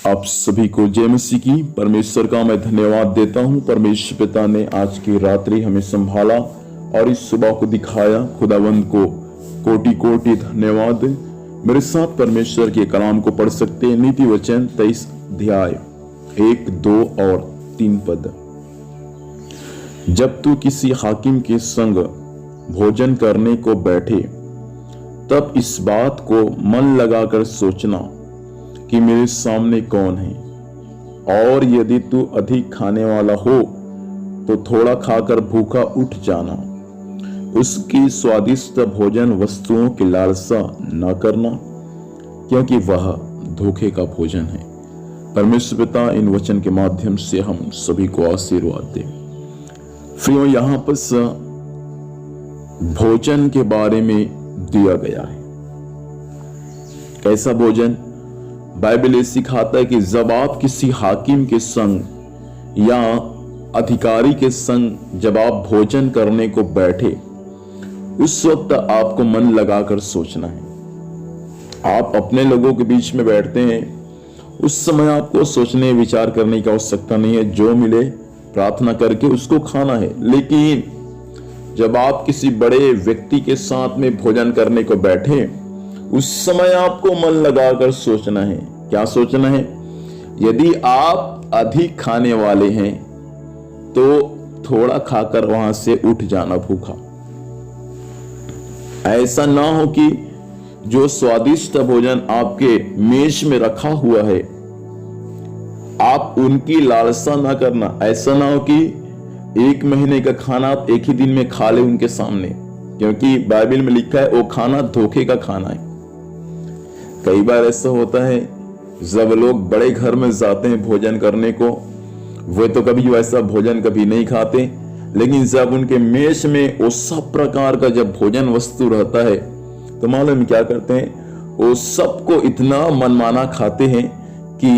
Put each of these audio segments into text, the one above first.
आप सभी को जय मसीह की। परमेश्वर का मैं धन्यवाद देता हूं। परमेश्वर पिता ने आज की रात्रि हमें संभाला और इस सुबह को दिखाया। खुदावंद को कोटि कोटि धन्यवाद। मेरे साथ परमेश्वर के कलाम को पढ़ सकते हैं। नीति वचन 23 अध्याय 1, 2 और 3 पद। जब तू किसी हाकिम के संग भोजन करने को बैठे तब इस बात को मन लगाकर सोचना कि मेरे सामने कौन है, और यदि तू अधिक खाने वाला हो तो थोड़ा खाकर भूखा उठ जाना। उसकी स्वादिष्ट भोजन वस्तुओं की लालसा न करना, क्योंकि वह धोखे का भोजन है। परमेश्वर पिता इन वचन के माध्यम से हम सभी को आशीर्वाद दे। प्रियो, यहां पर भोजन के बारे में दिया गया है। कैसा भोजन? बाइबल ये सिखाता है कि जब आप किसी हाकिम के संग या अधिकारी के संग जब आप भोजन करने को बैठे, उस वक्त आपको मन लगाकर सोचना है। आप अपने लोगों के बीच में बैठते हैं, उस समय आपको सोचने विचार करने की आवश्यकता नहीं है। जो मिले प्रार्थना करके उसको खाना है। लेकिन जब आप किसी बड़े व्यक्ति के साथ में भोजन करने को बैठे, उस समय आपको मन लगाकर सोचना है। क्या सोचना है? यदि आप अधिक खाने वाले हैं तो थोड़ा खाकर वहां से उठ जाना भूखा। ऐसा ना हो कि जो स्वादिष्ट भोजन आपके मेज में रखा हुआ है आप उनकी लालसा ना करना। ऐसा ना हो कि 1 महीने का खाना आप एक ही दिन में खा ले उनके सामने, क्योंकि बाइबल में लिखा है वो खाना धोखे का खाना है। कई बार ऐसा होता है, जब लोग बड़े घर में जाते हैं भोजन करने को, वे तो कभी वैसा भोजन कभी नहीं खाते, लेकिन जब उनके मेज में वो सब प्रकार का जब भोजन वस्तु रहता है तो मालूम क्या करते हैं? वो सबको इतना मनमाना खाते हैं कि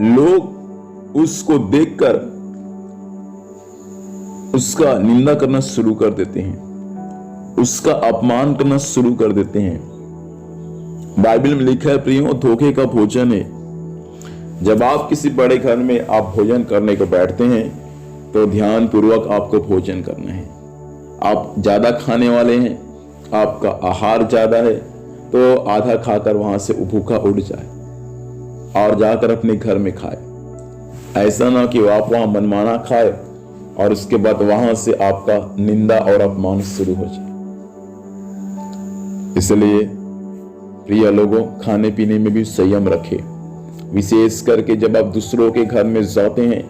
लोग उसको देखकर उसका निंदा करना शुरू कर देते हैं, उसका अपमान करना शुरू कर देते हैं। बाइबल में लिखा है प्रियो, धोखे का भोजन है। जब आप किसी बड़े घर में आप भोजन करने को बैठते हैं तो ध्यान पूर्वक आपको भोजन करना है। आप ज्यादा खाने वाले हैं, आपका आहार ज्यादा है, तो आधा खाकर वहां से भूखा उठ जाए और जाकर अपने घर में खाए। ऐसा ना कि आप वहां मनमाना खाए और उसके बाद वहां से आपका निंदा और अपमान शुरू हो जाए। इसलिए प्रिय लोगों, खाने पीने में भी संयम रखें। विशेष करके जब आप दूसरों के घर में जाते हैं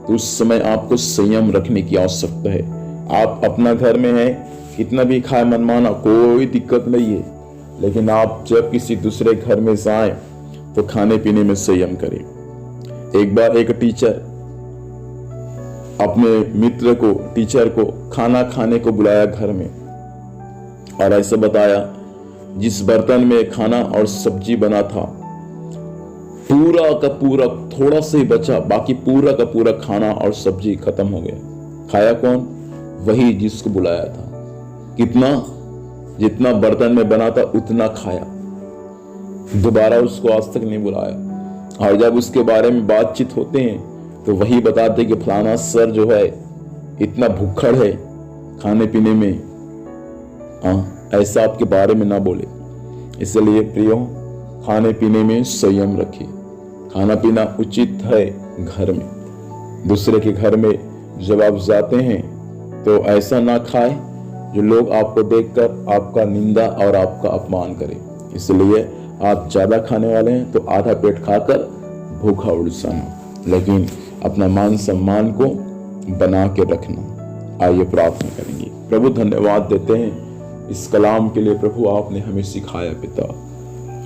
तो उस समय आपको संयम रखने की आवश्यकता है। आप अपना घर में हैं, कितना भी खाए मनमाना, कोई दिक्कत नहीं है, लेकिन आप जब किसी दूसरे घर में जाएं तो खाने पीने में संयम करें। एक बार एक टीचर अपने मित्र को, टीचर को खाना खाने को बुलाया घर में, और ऐसा बताया जिस बर्तन में खाना और सब्जी बना था पूरा का पूरा थोड़ा से ही बचा, बाकी पूरा का पूरा खाना और सब्जी खत्म हो गया। खाया कौन? वही जिसको बुलाया था। कितना? जितना बर्तन में बना था उतना खाया, दोबारा उसको आज तक नहीं बुलाया। और जब उसके बारे में बातचीत होते हैं तो वही बताते कि फलाना सर जो है इतना भुक्खड़ है खाने पीने में। ऐसा आपके बारे में ना बोले। इसलिए प्रियो, खाने पीने में संयम रखिए। खाना पीना उचित है घर में। दूसरे के घर में जब आप जाते हैं तो ऐसा ना खाए जो लोग आपको देखकर आपका निंदा और आपका अपमान करें। इसलिए आप ज्यादा खाने वाले हैं तो आधा पेट खाकर भूखा उठ जाना, लेकिन अपना मान सम्मान को बना के रखना। आइए प्रार्थना करेंगे। प्रभु, धन्यवाद देते हैं इस कलाम के लिए। प्रभु, आपने हमें सिखाया पिता।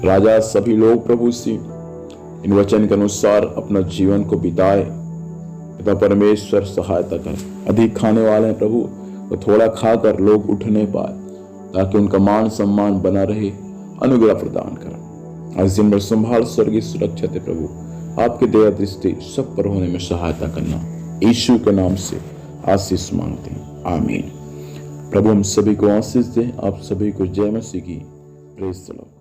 राजा, सभी लोग प्रभु से इन वचन के अनुसार अपना जीवन को बिताए। पिता परमेश्वर, सहायता कर। अधिक खाने वाले हैं प्रभु तो थोड़ा खाकर लोग उठ नहीं पाए, ताकि उनका मान सम्मान बना रहे। अनुग्रह प्रदान कर। आज दिन भर संभाल, स्वर्गीय सुरक्षा दे प्रभु। आपके दया दृष्टि सब पर होने में सहायता करना। यीशु के नाम से आशीष मांगते हैं, आमीन। प्रभु हम सभी को आशीष दे। आप सभी को जय मसीह की। Praise the Lord.